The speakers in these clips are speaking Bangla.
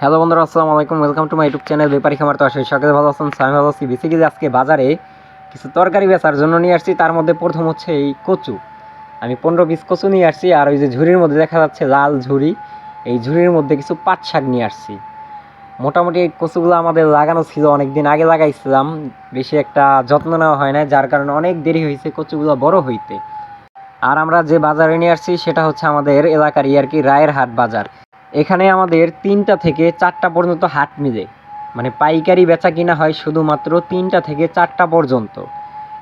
হ্যালো বন্ধুরা, আসসালামু আলাইকুম। Welcome to my YouTube channel Bepari Khamar. তো আসলে সকালে ভালো আছেন, আমি ভালো আছি। বেসিক্যালি আজকে বাজারে কিছু তরকারি বেচার জন্য নিয়ে আসছি। তার মধ্যে প্রথম হচ্ছে এই কচু। আমি 15 পিস কচু নিয়ে আসছি। আর ওই যে ঝুড়ির মধ্যে দেখা যাচ্ছে লাল ঝুড়ি, এই ঝুড়ির মধ্যে কিছু পাট শাক নিয়ে আসছি। মোটামুটি এই কচুগুলো আমাদের লাগানো ছিল, অনেক দিন আগে লাগাইছিলাম। বেশি একটা যত্ন নেওয়া হয় না, যার কারণে অনেক দেরি হয়েছে কচুগুলো বড় হইতে। আর আমরা যে বাজারে নিয়ে আসছি সেটা হচ্ছে আমাদের এলাকারই আর কি, রায়ের হাট বাজার। এখানে আমাদের 3টা থেকে 4টা পর্যন্ত হাট মিলে, মানে পাইকারি বেচা কিনা হয় শুধুমাত্র 3টা থেকে 4টা পর্যন্ত।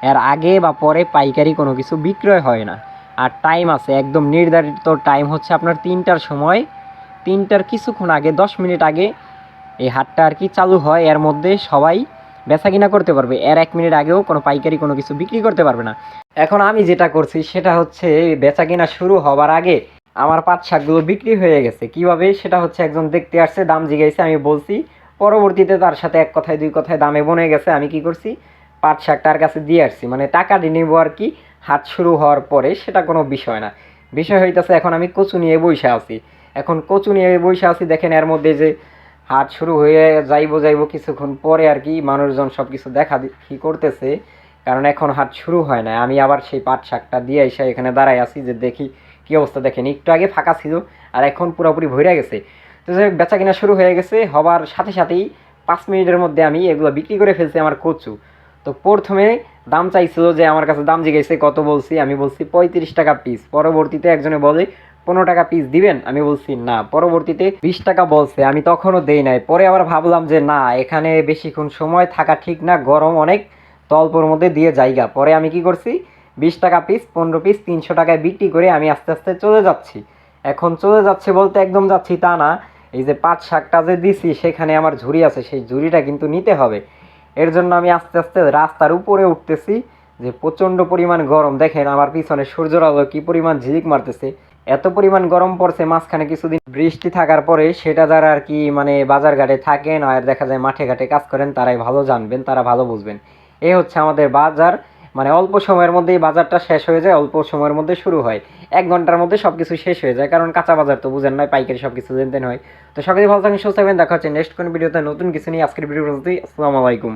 এর আগে বা পরে পাইকারি কোনো কিছু বিক্রয় হয় না। আর টাইম আছে, একদম নির্ধারিত টাইম হচ্ছে আপনার 3টার সময়। 3টার কিছুক্ষণ আগে, 10 মিনিট আগে এই হাটটা আর কি চালু হয়। এর মধ্যে সবাই বেচা কিনা করতে পারবে। এর 1 মিনিট আগেও কোনো পাইকারি কোনো কিছু বিক্রি করতে পারবে না। এখন আমি যেটা করছি সেটা হচ্ছে, বেচা কিনা শুরু হবার আগে আমার পাট শাকগুলো বিক্রি হয়ে গেছে। কিভাবে সেটা হচ্ছে, একজন দেখতে আসছে, দাম জিজ্ঞাসা, আমি বলছি। পরবর্তীতে তার সাথে এক কথায় দুই কথায় দামে বনে গেছে। আমি কি করছি, পাট শাক তার কাছে দিয়ে আসছি, মানে টাকা দিয়ে নেবো আর কি। হাট শুরু হওয়ার পরে সেটা কোনো বিষয় না। বিষয় হইতেছে এখন আমি কচু নিয়ে বইসা আছি। এখন কচু নিয়ে বইসা আছি, দেখেন এর মধ্যে যে হাট শুরু হয়ে যাইবো কিছুক্ষণ পরে আর কি মানুষজন সব কিছু দেখা দেখি করতেছে। কারণ এখন হাট শুরু হয় না। আমি আবার সেই পাট শাকটা দিয়ে এসে এখানে দাঁড়াই আছি যে দেখি কি অবস্থা। দেখেন একটু আগে ফাঁকা ছিল, আর এখন পুরোপুরি ভরে গেছে। তো যে বেচা কিনা শুরু হয়ে গেছে, হবার সাথে সাথেই 5 মিনিটের মধ্যে আমি এগুলো বিক্রি করে ফেলছি আমার কচু। তো প্রথমে দাম চাইছিল, যে আমার কাছে দাম জিজ্ঞেসে কত, বলছি আমি বলছি 35 টাকা পিস। পরবর্তীতে একজনে বলে 15 টাকা পিস দিবেন, আমি বলছি না। পরবর্তীতে 20 টাকা বলছে, আমি তখনও দেই নাই। পরে আবার ভাবলাম যে না, এখানে বেশিক্ষণ সময় থাকা ঠিক না, গরম অনেক, তো অল্পর মধ্যে দিয়ে জায়গা। পরে আমি কি করছি, 20 টাকা পিস, 15 পিস 300 টাকায় বিক্রি করে আমি আস্তে আস্তে চলে যাচ্ছি। এখন চলে যাচ্ছে বলতে একদম যাচ্ছি তা না। এই যে পাট শাকটা যে দিছি সেখানে আমার ঝুড়ি আছে, সেই ঝুড়িটা কিন্তু নিতে হবে। এর জন্য আমি আস্তে আস্তে রাস্তার উপরে উঠতেছি। যে প্রচণ্ড পরিমাণ গরম, দেখেন আমার পিছনে সূর্যের আলো কি পরিমাণ ঝিলিক মারতেছে। এত পরিমাণ গরম পড়ছে মাঝখানে কিছুদিন বৃষ্টি থাকার পরে। সেটা যারা আর কি মানে বাজার ঘাটে থাকেন আর দেখা যায় মাঠে ঘাটে কাজ করেন, তারাই ভালো জানবেন, তারা ভালো বুঝবেন। এই হচ্ছে আমাদের বাজার। মানে অল্প সময়ের মধ্যেই বাজারটা শেষ হয়ে যায়, অল্প সময়ের মধ্যে শুরু হয়। 1 ঘন্টার মধ্যে সব কিছু শেষ হয়ে যায়, কারণ কাঁচা বাজার তো বুঝেন নয়, পাইকারি সব কিছু লেনদেন হয়। তো সকলে ভালো থাকেন, সুস্থ থাকবেন। দেখা হচ্ছে নেক্সট কোনো ভিডিওতে নতুন কিছু নিয়ে। আজকের ভিডিও পর্যন্তই। আসসালামু আলাইকুম।